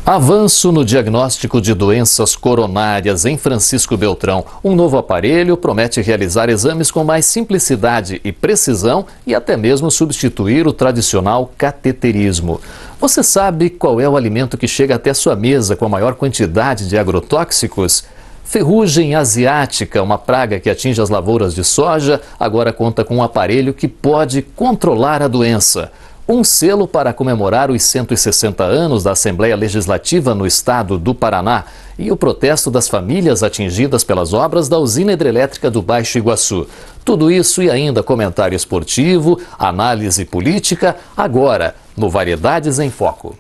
Avanço no diagnóstico de doenças coronárias em Francisco Beltrão. Um novo aparelho promete realizar exames com mais simplicidade e precisão e até mesmo substituir o tradicional cateterismo. Você sabe qual é o alimento que chega até sua mesa com a maior quantidade de agrotóxicos? Ferrugem asiática, uma praga que atinge as lavouras de soja, agora conta com um aparelho que pode controlar a doença. Um selo para comemorar os 160 anos da Assembleia Legislativa no estado do Paraná e o protesto das famílias atingidas pelas obras da usina hidrelétrica do Baixo Iguaçu. Tudo isso e ainda comentário esportivo, análise política, agora no Variedades em Foco.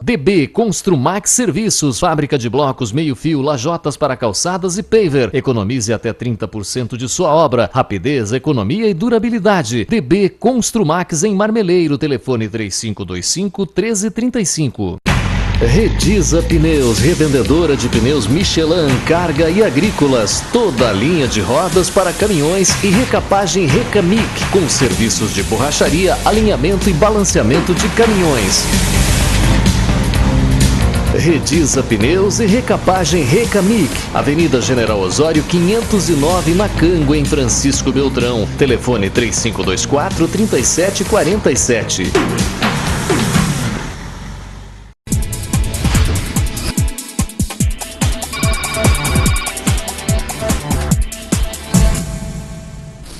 DB Construmax Serviços, fábrica de blocos meio-fio, lajotas para calçadas e paver. Economize até 30% de sua obra. Rapidez, economia e durabilidade. DB Construmax em Marmeleiro, telefone 3525-1335. Redisa Pneus, revendedora de pneus Michelin, carga e agrícolas. Toda a linha de rodas para caminhões e recapagem Recamic, com serviços de borracharia, alinhamento e balanceamento de caminhões. Redisa Pneus e recapagem Recamic, Avenida General Osório 509, Macango, em Francisco Beltrão. Telefone 3524-3747.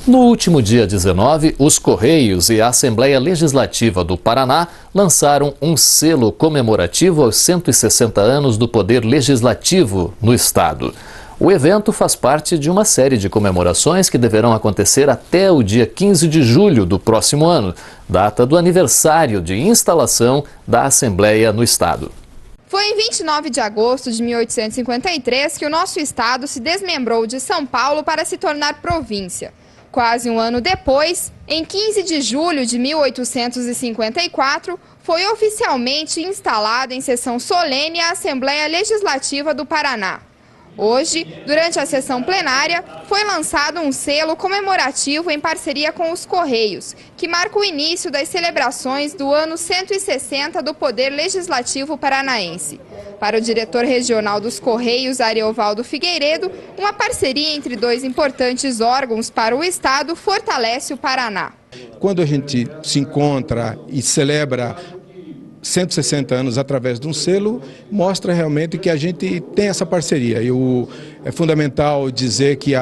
No último dia 19, os Correios e a Assembleia Legislativa do Paraná lançaram um selo comemorativo aos 160 anos do Poder Legislativo no estado. O evento faz parte de uma série de comemorações que deverão acontecer até o dia 15 de julho do próximo ano, data do aniversário de instalação da Assembleia no estado. Foi em 29 de agosto de 1853 que o nosso estado se desmembrou de São Paulo para se tornar província. Quase um ano depois, em 15 de julho de 1854, foi oficialmente instalada em sessão solene a Assembleia Legislativa do Paraná. Hoje, durante a sessão plenária, foi lançado um selo comemorativo em parceria com os Correios, que marca o início das celebrações do ano 160 do Poder Legislativo Paranaense. Para o diretor regional dos Correios, Ariovaldo Figueiredo, uma parceria entre dois importantes órgãos para o Estado fortalece o Paraná. Quando a gente se encontra e celebra 160 anos através de um selo, mostra realmente que a gente tem essa parceria. É fundamental dizer que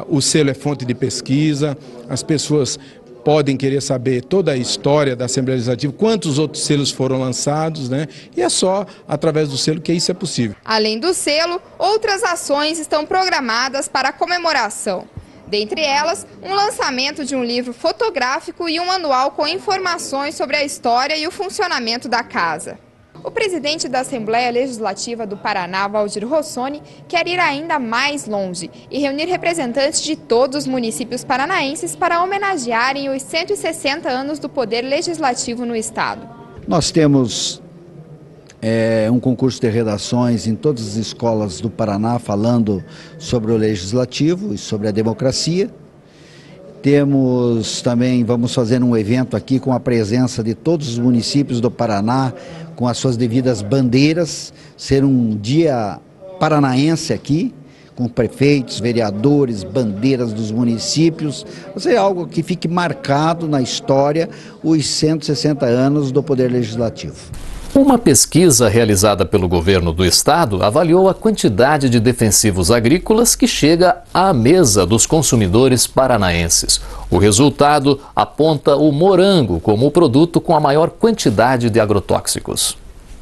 o selo é fonte de pesquisa, as pessoas podem querer saber toda a história da Assembleia Legislativa, quantos outros selos foram lançados, né? E é só através do selo que isso é possível. Além do selo, outras ações estão programadas para a comemoração. Dentre elas, um lançamento de um livro fotográfico e um manual com informações sobre a história e o funcionamento da casa. O presidente da Assembleia Legislativa do Paraná, Valdir Rossoni, quer ir ainda mais longe e reunir representantes de todos os municípios paranaenses para homenagearem os 160 anos do Poder Legislativo no estado. Nós temos um concurso de redações em todas as escolas do Paraná falando sobre o Legislativo e sobre a democracia. Temos também, vamos fazer um evento aqui com a presença de todos os municípios do Paraná, com as suas devidas bandeiras, ser um dia paranaense aqui, com prefeitos, vereadores, bandeiras dos municípios, vai ser algo que fique marcado na história os 160 anos do Poder Legislativo. Uma pesquisa realizada pelo governo do estado avaliou a quantidade de defensivos agrícolas que chega à mesa dos consumidores paranaenses. O resultado aponta o morango como o produto com a maior quantidade de agrotóxicos.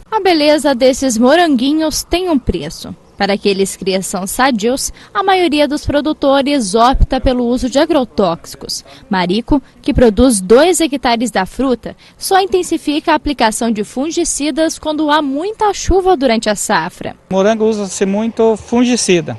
A beleza desses moranguinhos tem um preço. Para aqueles que são sadios, a maioria dos produtores opta pelo uso de agrotóxicos. Marico, que produz 2 hectares da fruta, só intensifica a aplicação de fungicidas quando há muita chuva durante a safra. Morango usa-se muito fungicida,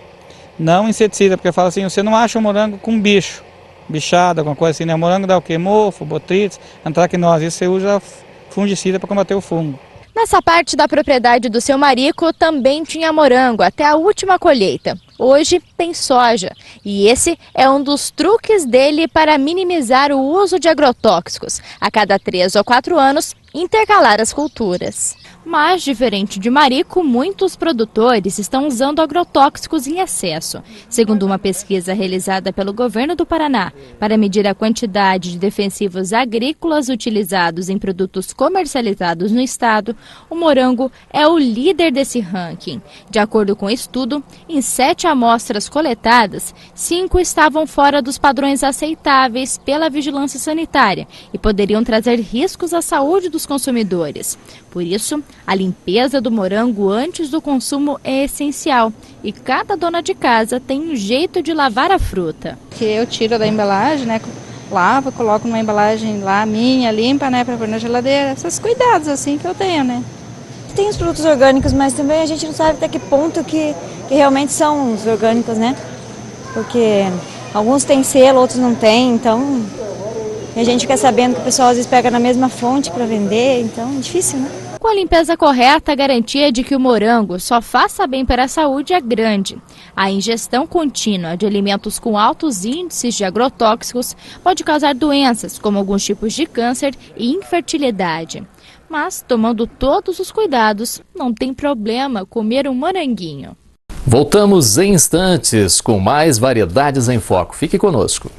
não inseticida, porque fala assim, você não acha o morango com bicho, bichada, alguma coisa assim, né? O morango dá o quê? Mofo, botrites, antracnose, isso você usa fungicida para combater o fungo. Nessa parte da propriedade do seu Marico também tinha morango até a última colheita. Hoje tem soja e esse é um dos truques dele para minimizar o uso de agrotóxicos. A cada 3 ou 4 anos, intercalar as culturas. Mas, diferente de Marico, muitos produtores estão usando agrotóxicos em excesso. Segundo uma pesquisa realizada pelo governo do Paraná para medir a quantidade de defensivos agrícolas utilizados em produtos comercializados no estado, o morango é o líder desse ranking. De acordo com o estudo, em 7 amostras coletadas, 5 estavam fora dos padrões aceitáveis pela vigilância sanitária e poderiam trazer riscos à saúde dos consumidores. Por isso, a limpeza do morango antes do consumo é essencial e cada dona de casa tem um jeito de lavar a fruta. Que eu tiro da embalagem, né? Lavo, coloco numa embalagem lá minha, limpa, né? Para pôr na geladeira. Esses cuidados assim que eu tenho, né? Tem os produtos orgânicos, mas também a gente não sabe até que ponto que realmente são os orgânicos, né? Porque alguns têm selo, outros não têm, então a gente fica sabendo que o pessoal às vezes pega na mesma fonte para vender, então é difícil, né? Com a limpeza correta, a garantia de que o morango só faça bem para a saúde é grande. A ingestão contínua de alimentos com altos índices de agrotóxicos pode causar doenças, como alguns tipos de câncer e infertilidade. Mas, tomando todos os cuidados, não tem problema comer um moranguinho. Voltamos em instantes com mais Variedades em Foco. Fique conosco.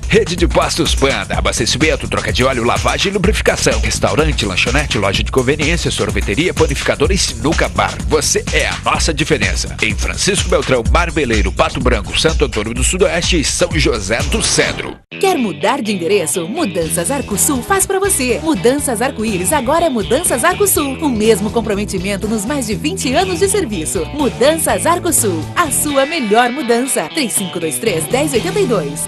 Rede de Postos Panda, abastecimento, troca de óleo, lavagem e lubrificação. Restaurante, lanchonete, loja de conveniência, sorveteria, panificadora e sinuca bar. Você é a nossa diferença. Em Francisco Beltrão, Marmeleiro, Pato Branco, Santo Antônio do Sudoeste e São José do Cedro. Quer mudar de endereço? Mudanças Arcosul faz pra você. Mudanças Arco-Íris agora é Mudanças Arcosul. O mesmo comprometimento nos mais de 20 anos de serviço. Mudanças Arcosul, a sua melhor mudança. 3523-1082.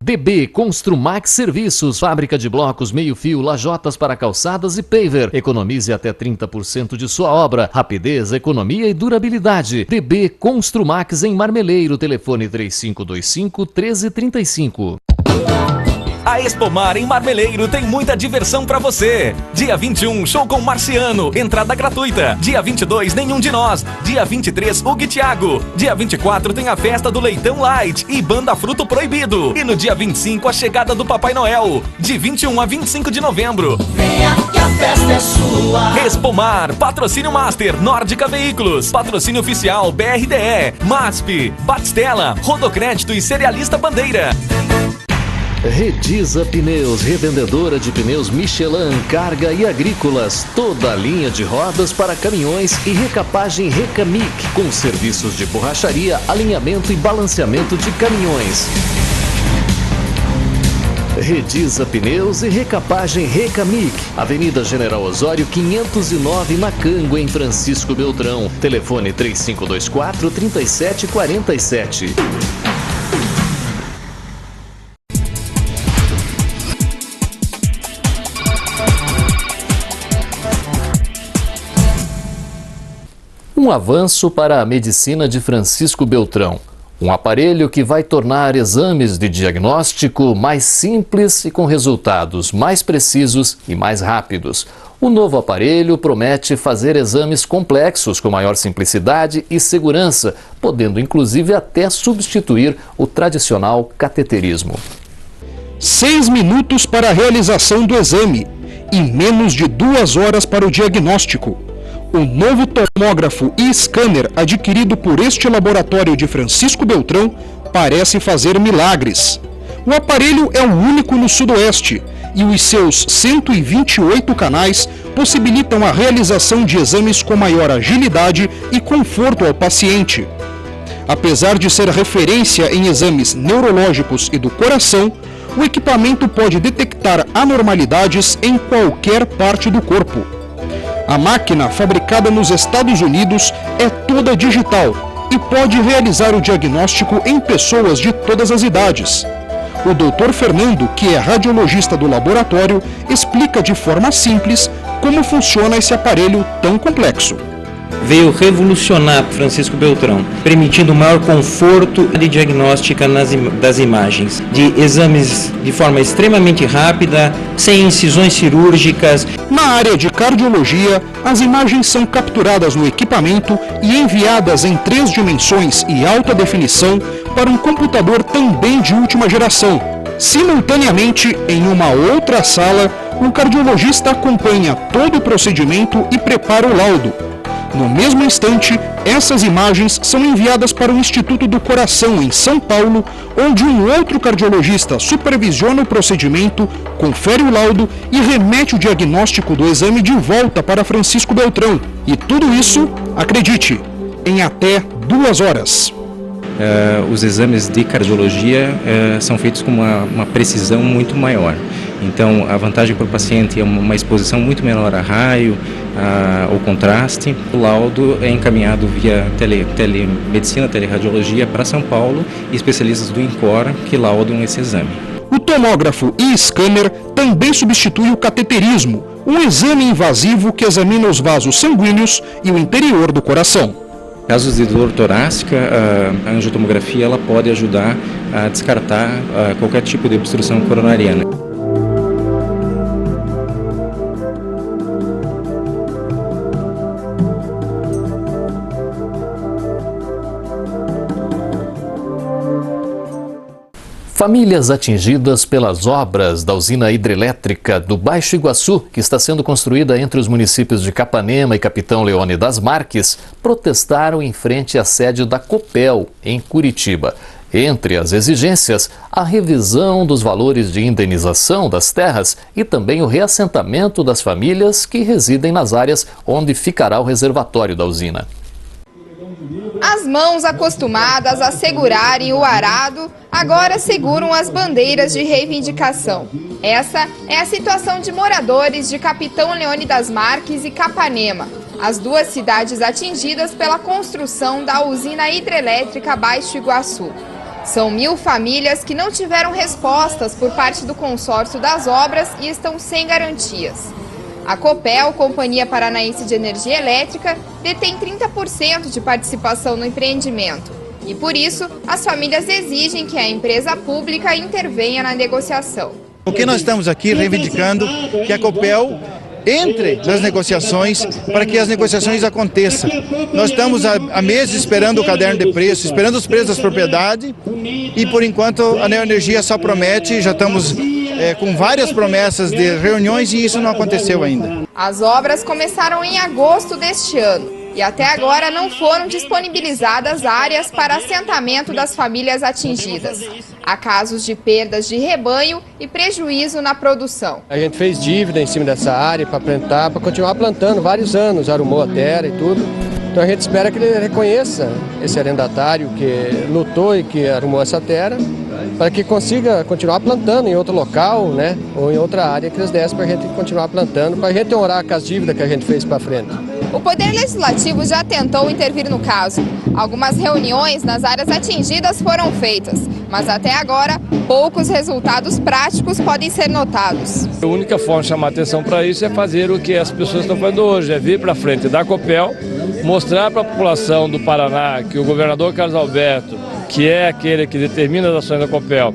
DB Construmax Serviços, fábrica de blocos meio-fio, lajotas para calçadas e paver. Economize até 30% de sua obra. Rapidez, economia e durabilidade. DB Construmax em Marmeleiro, telefone 3525-1335. A Expomar em Marmeleiro tem muita diversão pra você. Dia 21, show com Marciano, entrada gratuita. Dia 22, Nenhum de Nós. Dia 23, Hugo e Thiago. Dia 24 tem a festa do Leitão Light e Banda Fruto Proibido. E no dia 25, a chegada do Papai Noel. De 21 a 25 de novembro. Venha que a festa é sua. Expomar, patrocínio Master, Nórdica Veículos, patrocínio oficial BRDE, MASP, Batistela, Rodocrédito e Cerealista Bandeira. Redisa Pneus, revendedora de pneus Michelin, carga e agrícolas. Toda a linha de rodas para caminhões e recapagem Recamic, com serviços de borracharia, alinhamento e balanceamento de caminhões. Redisa Pneus e recapagem Recamic, Avenida General Osório 509, Macango, em Francisco Beltrão. Telefone 3524-3747. Um avanço para a medicina de Francisco Beltrão. Um aparelho que vai tornar exames de diagnóstico mais simples e com resultados mais precisos e mais rápidos. O novo aparelho promete fazer exames complexos com maior simplicidade e segurança, podendo inclusive até substituir o tradicional cateterismo. 6 minutos para a realização do exame e menos de 2 horas para o diagnóstico. O novo tomógrafo e scanner adquirido por este laboratório de Francisco Beltrão parece fazer milagres. O aparelho é o único no Sudoeste e os seus 128 canais possibilitam a realização de exames com maior agilidade e conforto ao paciente. Apesar de ser referência em exames neurológicos e do coração, o equipamento pode detectar anormalidades em qualquer parte do corpo. A máquina, fabricada nos Estados Unidos, é toda digital e pode realizar o diagnóstico em pessoas de todas as idades. O Dr. Fernando, que é radiologista do laboratório, explica de forma simples como funciona esse aparelho tão complexo. Veio revolucionar Francisco Beltrão, permitindo maior conforto de diagnóstica das imagens, de exames de forma extremamente rápida, sem incisões cirúrgicas. Na área de cardiologia, as imagens são capturadas no equipamento e enviadas em 3 dimensões e alta definição para um computador também de última geração. Simultaneamente, em uma outra sala, o cardiologista acompanha todo o procedimento e prepara o laudo. No mesmo instante, essas imagens são enviadas para o Instituto do Coração, em São Paulo, onde um outro cardiologista supervisiona o procedimento, confere o laudo e remete o diagnóstico do exame de volta para Francisco Beltrão. E tudo isso, acredite, em até 2 horas. Os exames de cardiologia são feitos com uma precisão muito maior. Então, a vantagem para o paciente é uma exposição muito menor a raio, ao contraste. O laudo é encaminhado via telemedicina, teleradiologia para São Paulo e especialistas do INCOR que laudam esse exame. O tomógrafo e scanner também substitui o cateterismo, um exame invasivo que examina os vasos sanguíneos e o interior do coração. Em casos de dor torácica, a angiotomografia ela pode ajudar a descartar qualquer tipo de obstrução coronariana. Famílias atingidas pelas obras da usina hidrelétrica do Baixo Iguaçu, que está sendo construída entre os municípios de Capanema e Capitão Leone das Marques, protestaram em frente à sede da Copel, em Curitiba. Entre as exigências, a revisão dos valores de indenização das terras e também o reassentamento das famílias que residem nas áreas onde ficará o reservatório da usina. As mãos acostumadas a segurarem o arado agora seguram as bandeiras de reivindicação. Essa é a situação de moradores de Capitão Leone das Marques e Capanema, as 2 cidades atingidas pela construção da usina hidrelétrica Baixo Iguaçu. São 1000 famílias que não tiveram respostas por parte do consórcio das obras e estão sem garantias. A Copel, Companhia Paranaense de Energia Elétrica, detém 30% de participação no empreendimento. E por isso, as famílias exigem que a empresa pública intervenha na negociação. O que nós estamos aqui reivindicando que a Copel entre nas negociações para que as negociações aconteçam. Nós estamos há meses esperando o caderno de preço, esperando os preços das propriedades e por enquanto a Neoenergia só promete, já estamos com várias promessas de reuniões e isso não aconteceu ainda. As obras começaram em agosto deste ano e até agora não foram disponibilizadas áreas para assentamento das famílias atingidas. Há casos de perdas de rebanho e prejuízo na produção. A gente fez dívida em cima dessa área para continuar plantando vários anos, arrumou a terra e tudo. Então a gente espera que ele reconheça esse arrendatário que lutou e que arrumou essa terra, para que consiga continuar plantando em outro local, né, ou em outra área que eles dessem para a gente continuar plantando, para a gente honrar com as dívidas que a gente fez para frente. O Poder Legislativo já tentou intervir no caso. Algumas reuniões nas áreas atingidas foram feitas, mas até agora poucos resultados práticos podem ser notados. A única forma de chamar atenção para isso é fazer o que as pessoas estão fazendo hoje, é vir para frente da Copel, mostrar para a população do Paraná que o governador Carlos Alberto, que é aquele que determina as ações da Copel,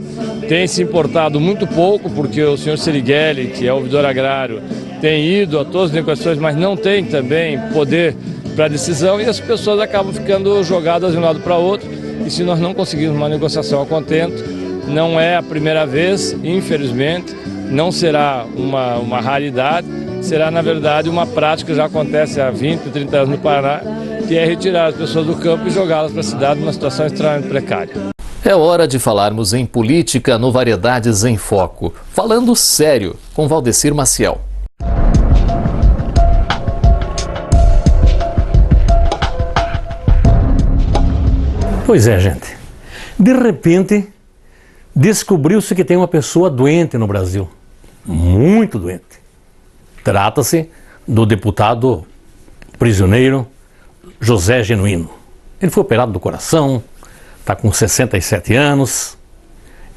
tem se importado muito pouco, porque o senhor Sirigueli, que é o ouvidor agrário, tem ido a todas as negociações, mas não tem também poder para decisão e as pessoas acabam ficando jogadas de um lado para o outro. E se nós não conseguirmos uma negociação a contento, não é a primeira vez, infelizmente, não será uma raridade, será na verdade uma prática que já acontece há 20, 30 anos no Paraná, que é retirar as pessoas do campo e jogá-las para a cidade numa situação extremamente precária. É hora de falarmos em política no Variedades em Foco. Falando sério, com Valdecir Maciel. Pois é, gente. De repente, descobriu-se que tem uma pessoa doente no Brasil, muito doente. Trata-se do deputado prisioneiro José Genuíno. Ele foi operado do coração, está com 67 anos,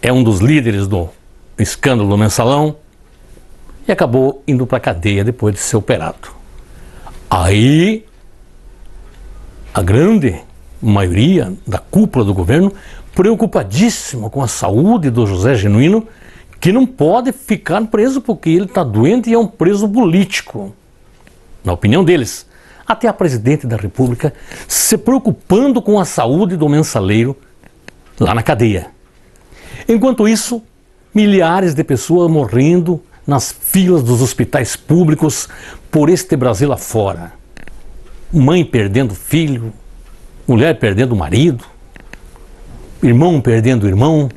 é um dos líderes do escândalo do Mensalão e acabou indo para a cadeia depois de ser operado. Aí, a grande maioria da cúpula do governo, preocupadíssima com a saúde do José Genuíno, que não pode ficar preso porque ele está doente e é um preso político. Na opinião deles, até a presidente da República se preocupando com a saúde do mensaleiro lá na cadeia. Enquanto isso, milhares de pessoas morrendo nas filas dos hospitais públicos por este Brasil afora. Mãe perdendo filho, mulher perdendo marido, irmão perdendo irmão,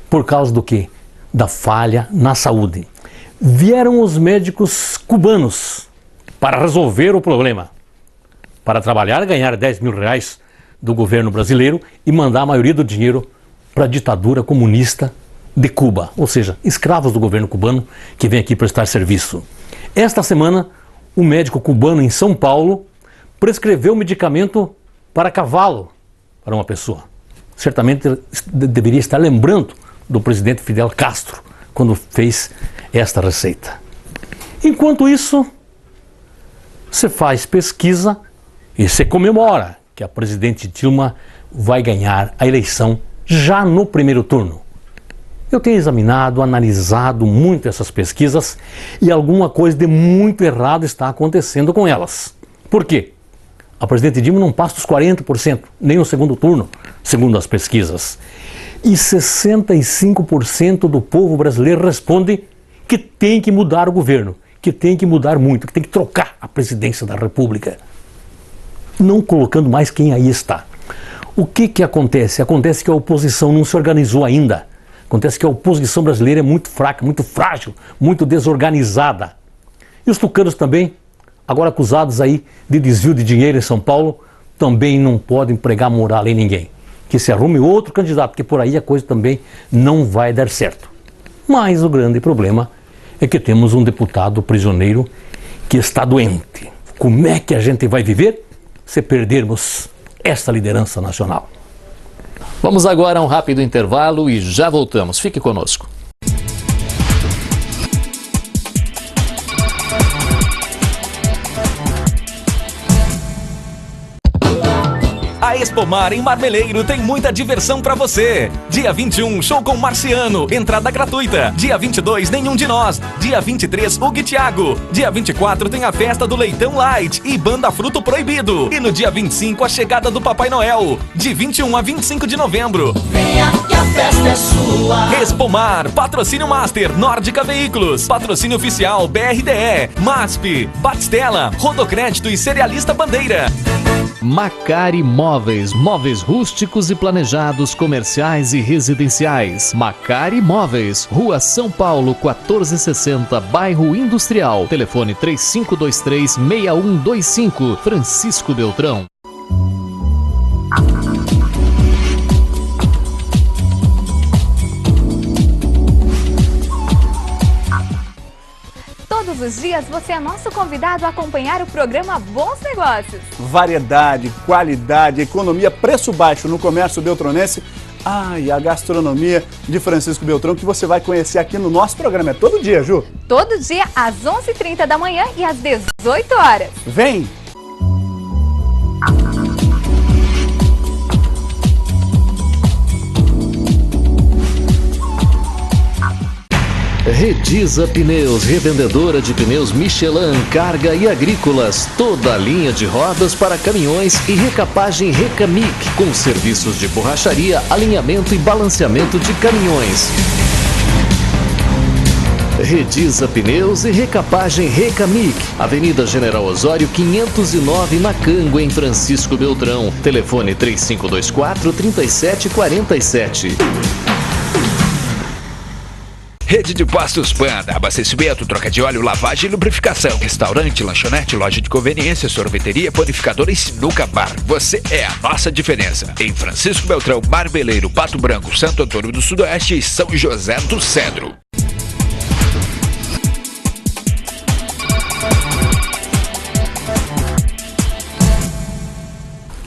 por causa do quê? Da falha na saúde. Vieram os médicos cubanos para resolver o problema, para trabalhar, ganhar 10 mil reais do governo brasileiro e mandar a maioria do dinheiro para a ditadura comunista de Cuba, ou seja, escravos do governo cubano que vem aqui prestar serviço. Esta semana, um médico cubano em São Paulo prescreveu medicamento para cavalo para uma pessoa. Certamente deveria estar lembrando do presidente Fidel Castro quando fez esta receita. Enquanto isso, você faz pesquisa e você comemora que a presidente Dilma vai ganhar a eleição já no primeiro turno. Eu tenho examinado, analisado muito essas pesquisas e alguma coisa de muito errado está acontecendo com elas. Por quê? A presidente Dilma não passa dos 40%, nem no segundo turno, segundo as pesquisas. E 65% do povo brasileiro responde que tem que mudar o governo, que tem que mudar muito, que tem que trocar a presidência da República, não colocando mais quem aí está. O que acontece? Acontece que a oposição não se organizou ainda. Acontece que a oposição brasileira é muito fraca, muito frágil, muito desorganizada. E os tucanos também, agora acusados aí de desvio de dinheiro em São Paulo, também não podem pregar moral em ninguém. Que se arrume outro candidato, porque por aí a coisa também não vai dar certo. Mas o grande problema é que temos um deputado prisioneiro que está doente. Como é que a gente vai viver se perdermos esta liderança nacional? Vamos agora a um rápido intervalo e já voltamos. Fique conosco. A Expomar em Marmeleiro tem muita diversão pra você. Dia 21, show com Marciano, entrada gratuita. Dia 22, Nenhum de Nós. Dia 23, Hugo e Thiago. Dia 24 tem a festa do Leitão Light e Banda Fruto Proibido. E no dia 25, a chegada do Papai Noel. De 21 a 25 de novembro. Venha que a festa é sua. Expomar, patrocínio Master, Nórdica Veículos, patrocínio oficial BRDE, MASP, Batistela, Rodocrédito e Cerealista Bandeira. Macari Móveis, móveis rústicos e planejados, comerciais e residenciais. Macari Móveis, Rua São Paulo, 1460, Bairro Industrial. Telefone 3523-6125, Francisco Beltrão. Todos os dias você é nosso convidado a acompanhar o programa Bons Negócios. Variedade, qualidade, economia, preço baixo no comércio beltronense. E a gastronomia de Francisco Beltrão que você vai conhecer aqui no nosso programa. É todo dia, Ju? Todo dia às 11h30 da manhã e às 18 horas. Vem! Redisa Pneus, revendedora de pneus Michelin, carga e agrícolas. Toda a linha de rodas para caminhões e recapagem Recamic, com serviços de borracharia, alinhamento e balanceamento de caminhões. Redisa Pneus e recapagem Recamic, Avenida General Osório 509, na Cango, em Francisco Beltrão. Telefone 3524-3747. Rede de Postos Panda, abastecimento, troca de óleo, lavagem e lubrificação. Restaurante, lanchonete, loja de conveniência, sorveteria, panificadora e sinuca bar. Você é a nossa diferença. Em Francisco Beltrão, Marmeleiro, Pato Branco, Santo Antônio do Sudoeste e São José do Cedro.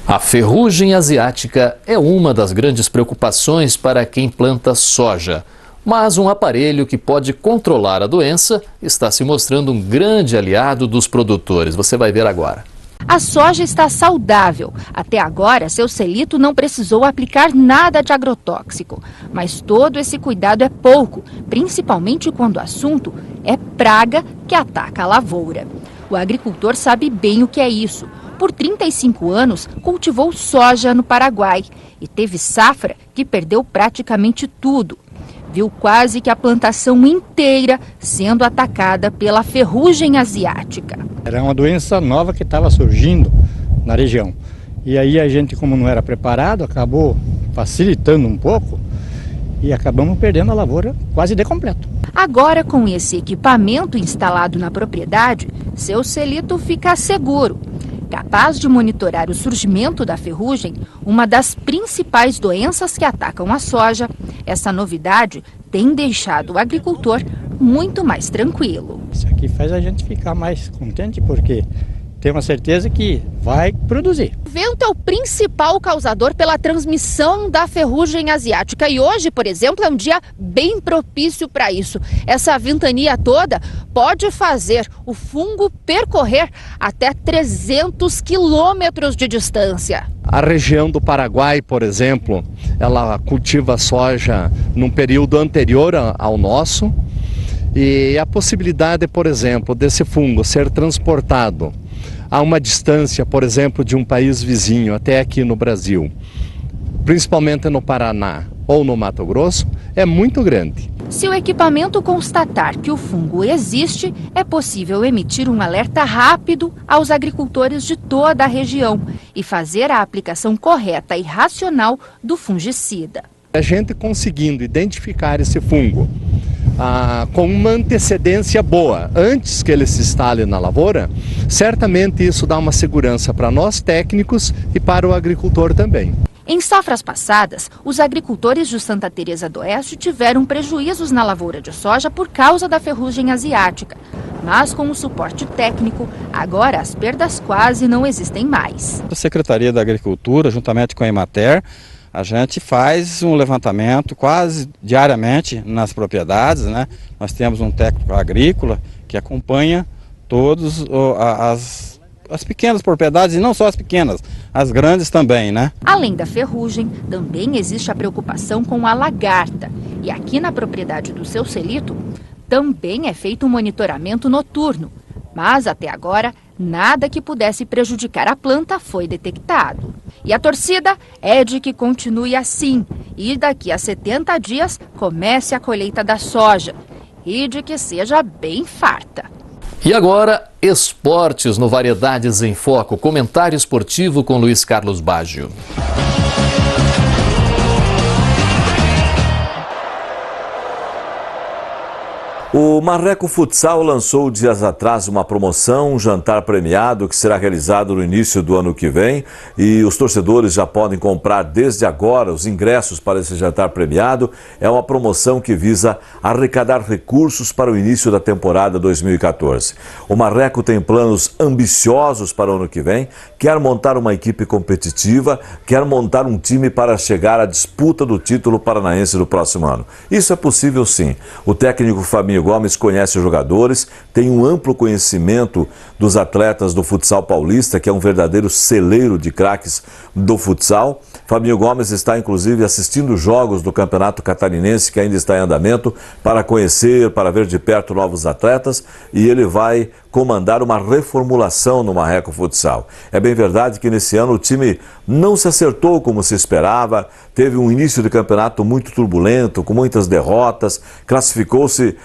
A ferrugem asiática é uma das grandes preocupações para quem planta soja. Mas um aparelho que pode controlar a doença está se mostrando um grande aliado dos produtores. Você vai ver agora. A soja está saudável. Até agora, seu Celito não precisou aplicar nada de agrotóxico. Mas todo esse cuidado é pouco, principalmente quando o assunto é praga que ataca a lavoura. O agricultor sabe bem o que é isso. Por 35 anos, cultivou soja no Paraguai e teve safra que perdeu praticamente tudo. Viu quase que a plantação inteira sendo atacada pela ferrugem asiática. Era uma doença nova que estava surgindo na região. E aí a gente, como não era preparado, acabou facilitando um pouco e acabamos perdendo a lavoura quase de completo. Agora, com esse equipamento instalado na propriedade, seu Celito fica seguro. Capaz de monitorar o surgimento da ferrugem, uma das principais doenças que atacam a soja, essa novidade tem deixado o agricultor muito mais tranquilo. Isso aqui faz a gente ficar mais contente porque tem uma certeza que vai produzir. O vento é o principal causador pela transmissão da ferrugem asiática e hoje, por exemplo, é um dia bem propício para isso. Essa ventania toda pode fazer o fungo percorrer até 300 quilômetros de distância. A região do Paraguai, por exemplo, ela cultiva soja num período anterior ao nosso e a possibilidade, por exemplo, desse fungo ser transportado a uma distância, por exemplo, de um país vizinho até aqui no Brasil, principalmente no Paraná ou no Mato Grosso, é muito grande. Se o equipamento constatar que o fungo existe, é possível emitir um alerta rápido aos agricultores de toda a região e fazer a aplicação correta e racional do fungicida. A gente conseguindo identificar esse fungo com uma antecedência boa, antes que ele se instale na lavoura, certamente isso dá uma segurança para nós técnicos e para o agricultor também. Em safras passadas, os agricultores de Santa Teresa do Oeste tiveram prejuízos na lavoura de soja por causa da ferrugem asiática. Mas com o suporte técnico, agora as perdas quase não existem mais. A Secretaria da Agricultura, juntamente com a Emater, a gente faz um levantamento quase diariamente nas propriedades, né? Nós temos um técnico agrícola que acompanha todas as pequenas propriedades, e não só as pequenas, as grandes também, né? Além da ferrugem, também existe a preocupação com a lagarta. E aqui na propriedade do seu Celito, também é feito um monitoramento noturno. Mas até agora, nada que pudesse prejudicar a planta foi detectado. E a torcida é de que continue assim e daqui a 70 dias comece a colheita da soja e de que seja bem farta. E agora, esportes no Variedades em Foco. Comentário esportivo com Luiz Carlos Baggio. O Marreco Futsal lançou dias atrás uma promoção, um jantar premiado que será realizado no início do ano que vem e os torcedores já podem comprar desde agora os ingressos para esse jantar premiado. É uma promoção que visa arrecadar recursos para o início da temporada 2014. O Marreco tem planos ambiciosos para o ano que vem, quer montar uma equipe competitiva, quer montar um time para chegar à disputa do título paranaense do próximo ano. Isso é possível sim. O técnico Fabinho Gomes conhece os jogadores, tem um amplo conhecimento dos atletas do futsal paulista, que é um verdadeiro celeiro de craques do futsal. Fabinho Gomes está inclusive assistindo jogos do Campeonato Catarinense, que ainda está em andamento, para conhecer, para ver de perto novos atletas, e ele vai comandar uma reformulação no Marreco Futsal. É bem verdade que nesse ano o time não se acertou como se esperava, teve um início de campeonato muito turbulento, com muitas derrotas, classificou-se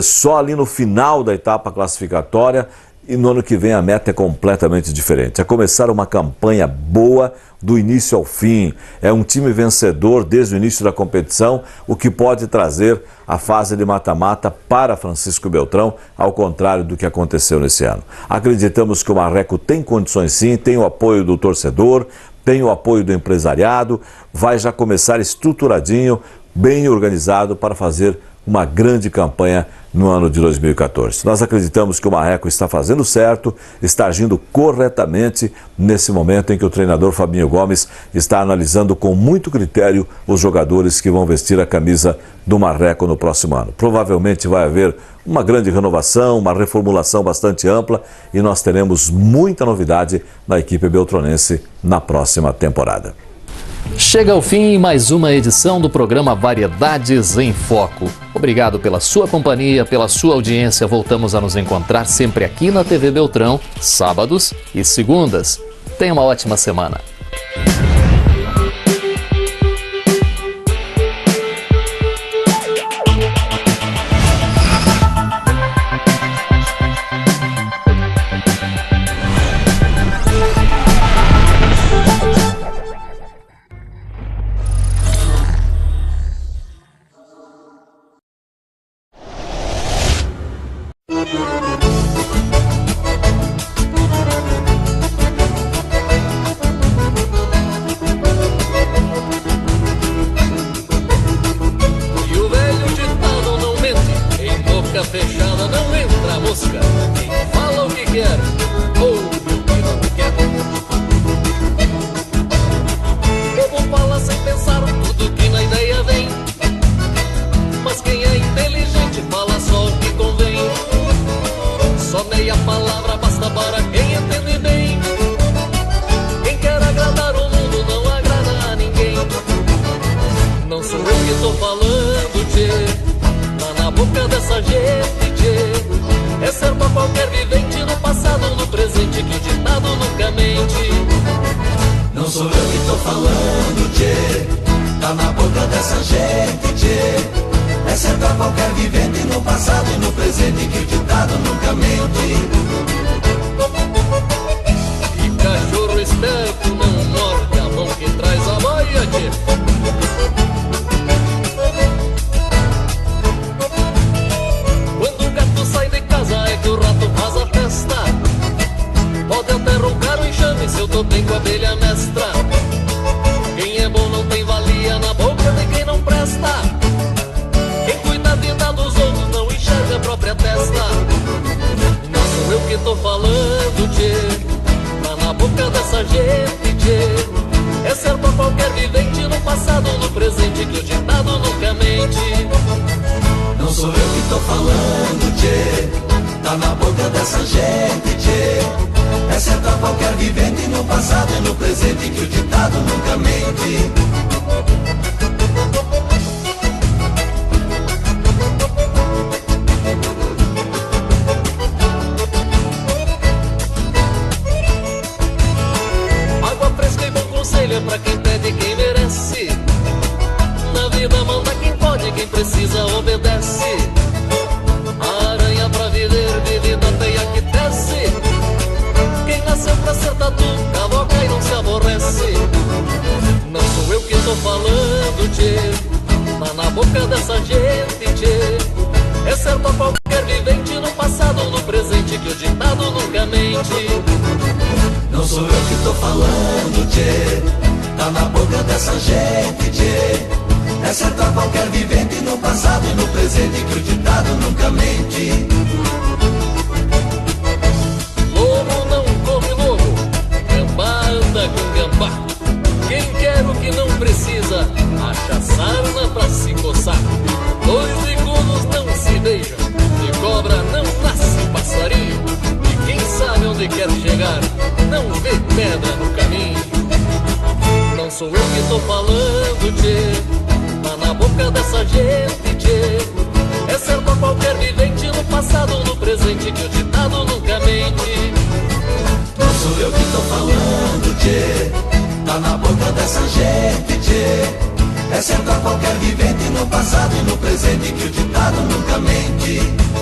só ali no final da etapa classificatória e no ano que vem a meta é completamente diferente. É começar uma campanha boa do início ao fim. É um time vencedor desde o início da competição, o que pode trazer a fase de mata-mata para Francisco Beltrão, ao contrário do que aconteceu nesse ano. Acreditamos que o Marreco tem condições sim, tem o apoio do torcedor, tem o apoio do empresariado, vai já começar estruturadinho, bem organizado para fazer uma grande campanha no ano de 2014. Nós acreditamos que o Marreco está fazendo certo, está agindo corretamente nesse momento em que o treinador Fabinho Gomes está analisando com muito critério os jogadores que vão vestir a camisa do Marreco no próximo ano. Provavelmente vai haver uma grande renovação, uma reformulação bastante ampla e nós teremos muita novidade na equipe beltronense na próxima temporada. Chega ao fim mais uma edição do programa Variedades em Foco. Obrigado pela sua companhia, pela sua audiência. Voltamos a nos encontrar sempre aqui na TV Beltrão, sábados e segundas. Tenha uma ótima semana. É certo a qualquer vivente no passado e no presente que o ditado nunca mente.